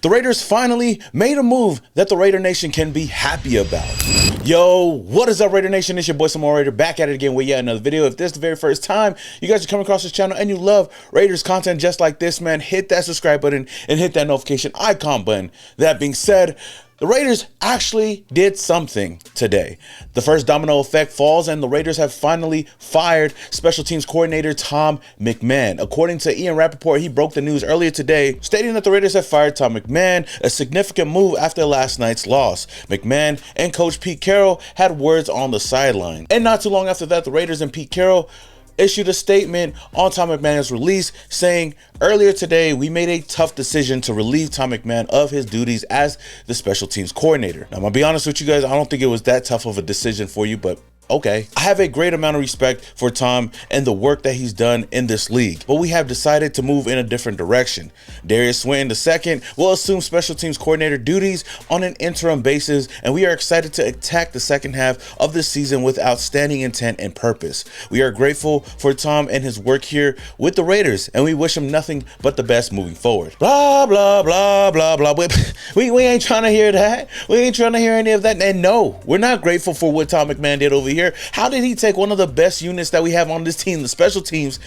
The Raiders finally made a move that the Raider Nation can be happy about. Yo, what is up, Raider Nation? It's your boy, Samuel Raider, back at it again with yet another video. If this is the very first time you guys are coming across this channel and you love Raiders content just like this, man, hit that subscribe button and hit that notification icon button. That being said, the Raiders actually did something today. The first domino effect falls and the Raiders have finally fired special teams coordinator Tom McMahon. According to Ian Rappaport, he broke the news earlier today, stating that the Raiders have fired Tom McMahon, a significant move after last night's loss. McMahon and coach Pete Carroll had words on the sideline. And not too long after that, the Raiders and Pete Carroll issued a statement on Tom McMahon's release saying, earlier today, we made a tough decision to relieve Tom McMahon of his duties as the special teams coordinator. Now, I'm gonna be honest with you guys, I don't think it was that tough of a decision for you, but okay. I have a great amount of respect for Tom and the work that he's done in this league, but we have decided to move in a different direction. Darius Swinton II will assume special teams coordinator duties on an interim basis, and we are excited to attack the second half of this season with outstanding intent and purpose. We are grateful for Tom and his work here with the Raiders, and we wish him nothing but the best moving forward. Blah, blah, blah, blah, blah. We ain't trying to hear that. We ain't trying to hear any of that. And no, we're not grateful for what Tom McMahon did over here. How did he take one of the best units that we have on this team, the special teams,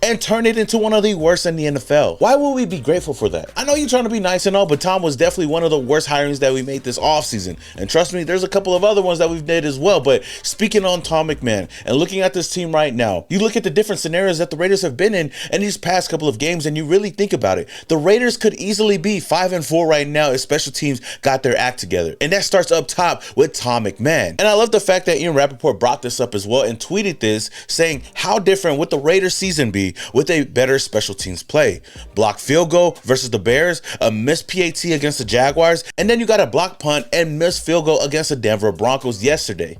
and turn it into one of the worst in the NFL? Why would we be grateful for that? I know you're trying to be nice and all, but Tom was definitely one of the worst hirings that we made this offseason. And trust me, there's a couple of other ones that we've made as well. But speaking on Tom McMahon and looking at this team right now, you look at the different scenarios that the Raiders have been in these past couple of games, and you really think about it. The Raiders could easily be 5-4 right now if special teams got their act together. And that starts up top with Tom McMahon. And I love the fact that Ian Rappaport brought this up as well and tweeted this, saying, how different would the Raiders season be with a better special teams play? Block field goal versus the Bears, a missed PAT against the Jaguars, and then you got a block punt and missed field goal against the Denver Broncos yesterday.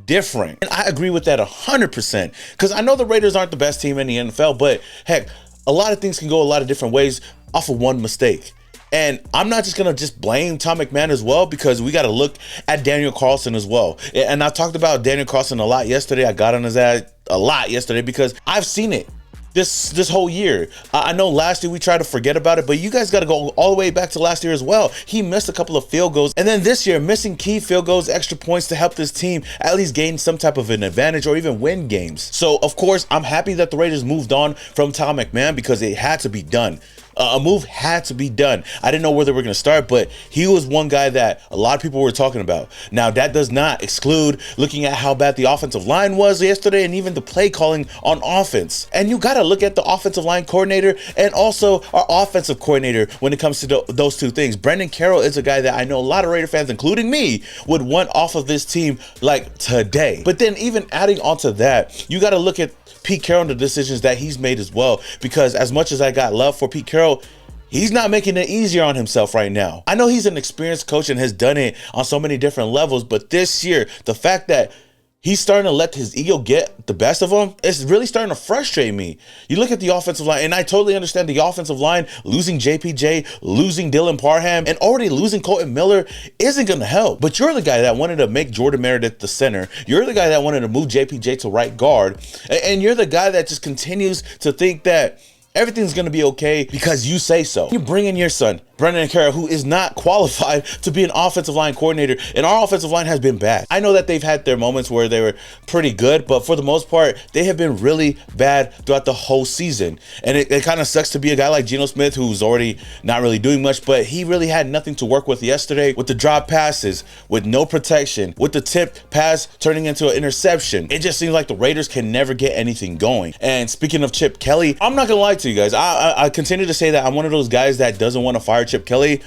Different. And I agree with that 100%, because I know the Raiders aren't the best team in the NFL, but heck, a lot of things can go a lot of different ways off of one mistake. And I'm not just going to blame Tom McMahon as well, because we got to look at Daniel Carlson as well. And I talked about Daniel Carlson a lot yesterday. I got on his ass a lot yesterday because I've seen it this whole year. I know last year we tried to forget about it, but you guys got to go all the way back to last year as well. He missed a couple of field goals, and then this year missing key field goals, extra points to help this team at least gain some type of an advantage or even win games. So of course, I'm happy that the Raiders moved on from Tom McMahon because it had to be done. A move had to be done. I didn't know where they were going to start, but he was one guy that a lot of people were talking about. Now, that does not exclude looking at how bad the offensive line was yesterday and even the play calling on offense. And you got to look at the offensive line coordinator and also our offensive coordinator when it comes to those two things. Brendan Carroll is a guy that I know a lot of Raider fans, including me, would want off of this team like today. But then even adding onto that, you got to look at Pete Carroll and the decisions that he's made as well, because as much as I got love for Pete Carroll, he's not making it easier on himself right now. I know he's an experienced coach and has done it on so many different levels, but this year, the fact that he's starting to let his ego get the best of him, it's really starting to frustrate me. You look at the offensive line, and I totally understand the offensive line, losing JPJ, losing Dylan Parham, and already losing Colton Miller isn't going to help. But you're the guy that wanted to make Jordan Meredith the center. You're the guy that wanted to move JPJ to right guard. And you're the guy that just continues to think that everything's going to be okay because you say so. You bring in your son, Brendan Carroll, who is not qualified to be an offensive line coordinator, and our offensive line has been bad. I know that they've had their moments where they were pretty good, but for the most part, they have been really bad throughout the whole season. And it kind of sucks to be a guy like Geno Smith, who's already not really doing much, but he really had nothing to work with yesterday with the drop passes, with no protection, with the tipped pass turning into an interception. It just seems like the Raiders can never get anything going. And speaking of Chip Kelly, I'm not going to lie to you guys. I continue to say that I'm one of those guys that doesn't want to fire Chip Kelly,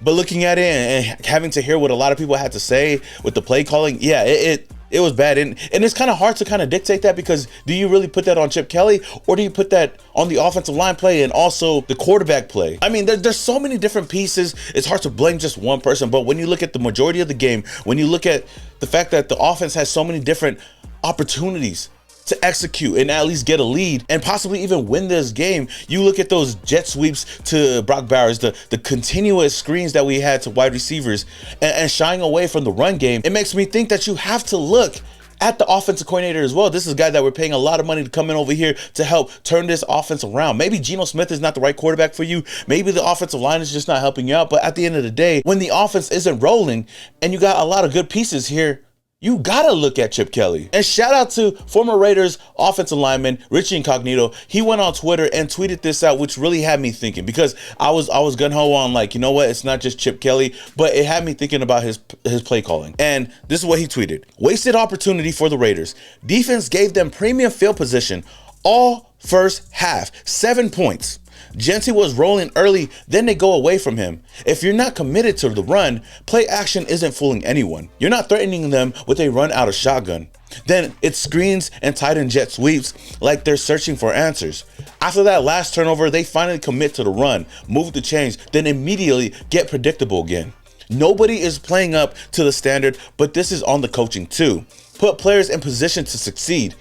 but looking at it and having to hear what a lot of people had to say with the play calling, yeah, it was bad. And it's kind of hard to kind of dictate that, because do you really put that on Chip Kelly, or do you put that on the offensive line play and also the quarterback play? I mean, there's so many different pieces. It's hard to blame just one person, but when you look at the majority of the game, when you look at the fact that the offense has so many different opportunities to execute and at least get a lead and possibly even win this game. You look at those jet sweeps to Brock Bowers, the continuous screens that we had to wide receivers, and shying away from the run game. It makes me think that you have to look at the offensive coordinator as well. This is a guy that we're paying a lot of money to come in over here to help turn this offense around. Maybe Geno Smith is not the right quarterback for you. Maybe the offensive line is just not helping you out. But at the end of the day, when the offense isn't rolling and you got a lot of good pieces here, you gotta look at Chip Kelly. And shout out to former Raiders offensive lineman Richie Incognito. He went on Twitter and tweeted this out, which really had me thinking, because I was gun-ho on, like, you know what, it's not just Chip Kelly, but it had me thinking about his play calling. And this is what he tweeted: wasted opportunity for the Raiders. Defense gave them premium field position all first half, 7 points. Gentry was rolling early, then they go away from him. If you're not committed to the run, play action isn't fooling anyone. You're not threatening them with a run out of shotgun. Then it's screens and tight end jet sweeps like they're searching for answers. After that last turnover, they finally commit to the run, move the chains, then immediately get predictable again. Nobody is playing up to the standard, but this is on the coaching too. Put players in position to succeed.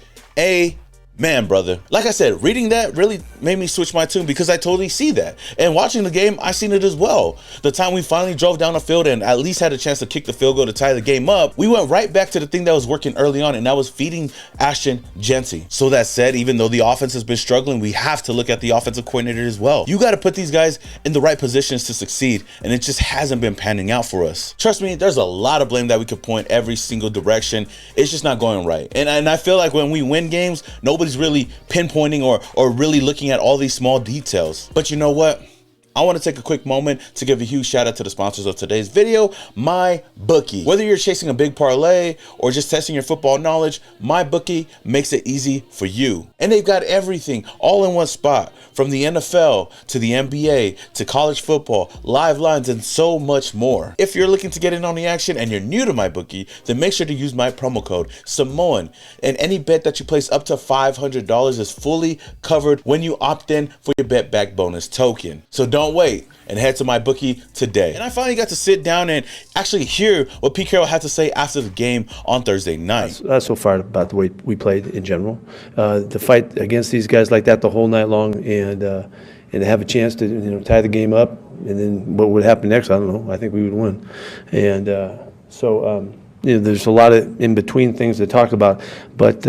Man, brother, like I said, reading that really made me switch my tune, because I totally see that. And watching the game, I seen it as well. The time we finally drove down the field and at least had a chance to kick the field goal to tie the game up, we went right back to the thing that was working early on, and that was feeding Ashton Gentry. So that said, even though the offense has been struggling, we have to look at the offensive coordinator as well. You got to put these guys in the right positions to succeed, and it just hasn't been panning out for us. Trust me, there's a lot of blame that we could point every single direction. It's just not going right. And I feel like when we win games, nobody's really pinpointing or really looking at all these small details. But you know what? I want to take a quick moment to give a huge shout out to the sponsors of today's video, MyBookie. Whether you're chasing a big parlay or just testing your football knowledge, MyBookie makes it easy for you. And they've got everything all in one spot, from the NFL to the NBA to college football, live lines, and so much more. If you're looking to get in on the action and you're new to MyBookie, then make sure to use my promo code Samoan. And any bet that you place up to $500 is fully covered when you opt in for your bet back bonus token. So don't wait and head to MyBookie today. And I finally got to sit down and actually hear what Pete Carroll had to say after the game on Thursday night. I was so fired about the way we played in general. The fight against these guys like that the whole night long, and to have a chance to tie the game up, and then what would happen next, I don't know. I think we would win. And there's a lot of in between things to talk about, but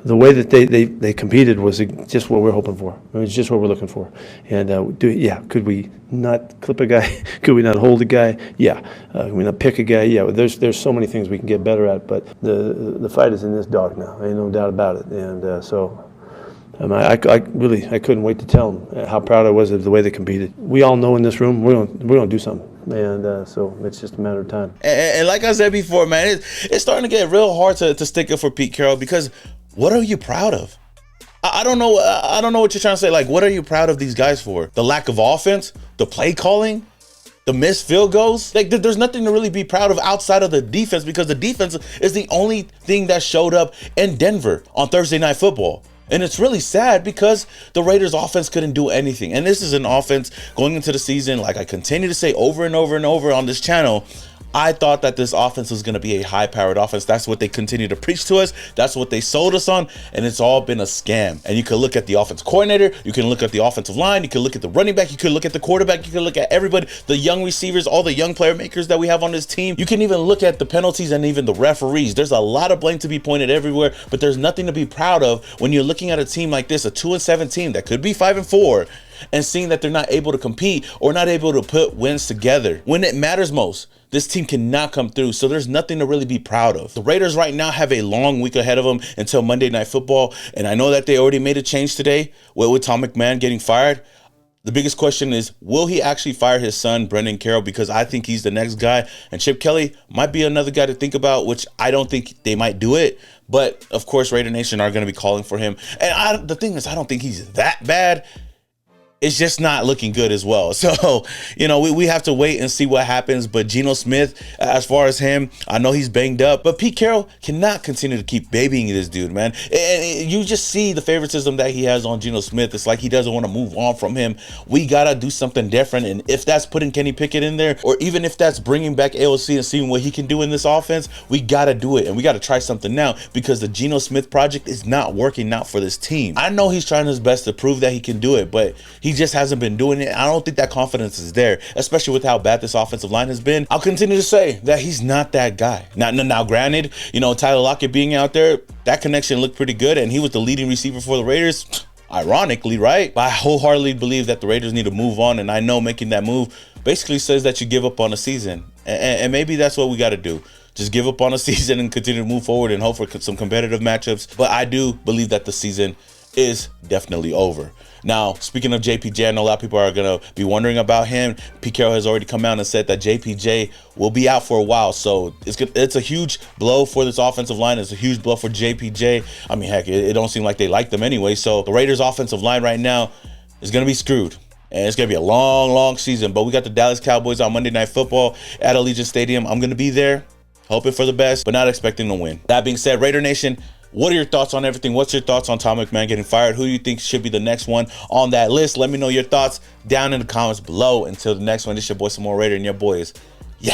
the way that they competed was just what we're hoping for. I mean, it's just what we're looking for. And could we not clip a guy? Could we not hold a guy? Yeah. Could we not pick a guy? Yeah. There's so many things we can get better at. But the fight is in this dog now. Ain't no doubt about it. And I couldn't wait to tell them how proud I was of the way they competed. We all know in this room we're gonna do something. And so it's just a matter of time. And like I said before, man, it's starting to get real hard to stick up for Pete Carroll, because what are you proud of? I don't know what you're trying to say. Like, what are you proud of these guys for? The lack of offense? The play calling? The missed field goals? Like, there's nothing to really be proud of outside of the defense, because the defense is the only thing that showed up in Denver on Thursday Night Football. And it's really sad, because the Raiders offense couldn't do anything. And this is an offense going into the season, like I continue to say over and over and over on this channel, I thought that this offense was going to be a high-powered offense. That's what they continue to preach to us. That's what they sold us on, and it's all been a scam. And you can look at the offensive coordinator, you can look at the offensive line, you can look at the running back, you can look at the quarterback, you can look at everybody, the young receivers, all the young player makers that we have on this team. You can even look at the penalties and even the referees. There's a lot of blame to be pointed everywhere, but there's nothing to be proud of when you're looking at a team like this, a 2-7 team that could be 5-4, and seeing that they're not able to compete or not able to put wins together. When it matters most, this team cannot come through, so there's nothing to really be proud of. The Raiders right now have a long week ahead of them until Monday Night Football, and I know that they already made a change today with Tom McMahon getting fired. The biggest question is, will he actually fire his son, Brendan Carroll? Because I think he's the next guy, and Chip Kelly might be another guy to think about, which I don't think they might do it. But, of course, Raidernation are going to be calling for him. And the thing is, I don't think he's that bad. It's just not looking good as well. So, we have to wait and see what happens. But Geno Smith, as far as him, I know he's banged up. But Pete Carroll cannot continue to keep babying this dude, man. And you just see the favoritism that he has on Geno Smith. It's like he doesn't want to move on from him. We got to do something different. And if that's putting Kenny Pickett in there, or even if that's bringing back AOC and seeing what he can do in this offense, we got to do it. And we got to try something now, because the Geno Smith project is not working out for this team. I know he's trying his best to prove that he can do it, but He just hasn't been doing it. I don't think that confidence is there, especially with how bad this offensive line has been. I'll continue to say that he's not that guy. Now, granted, you know, Tyler Lockett being out there, that connection looked pretty good, and he was the leading receiver for the Raiders. Ironically, right? But I wholeheartedly believe that the Raiders need to move on, and I know making that move basically says that you give up on a season, and maybe that's what we got to do. Just give up on a season and continue to move forward and hope for some competitive matchups. But I do believe that the season is definitely over. Now, speaking of JPJ, I know a lot of people are going to be wondering about him. Pete Carroll has already come out and said that JPJ will be out for a while. So it's a huge blow for this offensive line. It's a huge blow for JPJ. I mean, heck, it don't seem like they like them anyway. So the Raiders offensive line right now is going to be screwed. And it's going to be a long, long season. But we got the Dallas Cowboys on Monday Night Football at Allegiant Stadium. I'm going to be there, hoping for the best, but not expecting to win. That being said, Raider Nation, what are your thoughts on everything? What's your thoughts on Tom McMahon getting fired? Who do you think should be the next one on that list? Let me know your thoughts down in the comments below. Until the next one, this is your boy, Some More Raider, and your boy is Yow.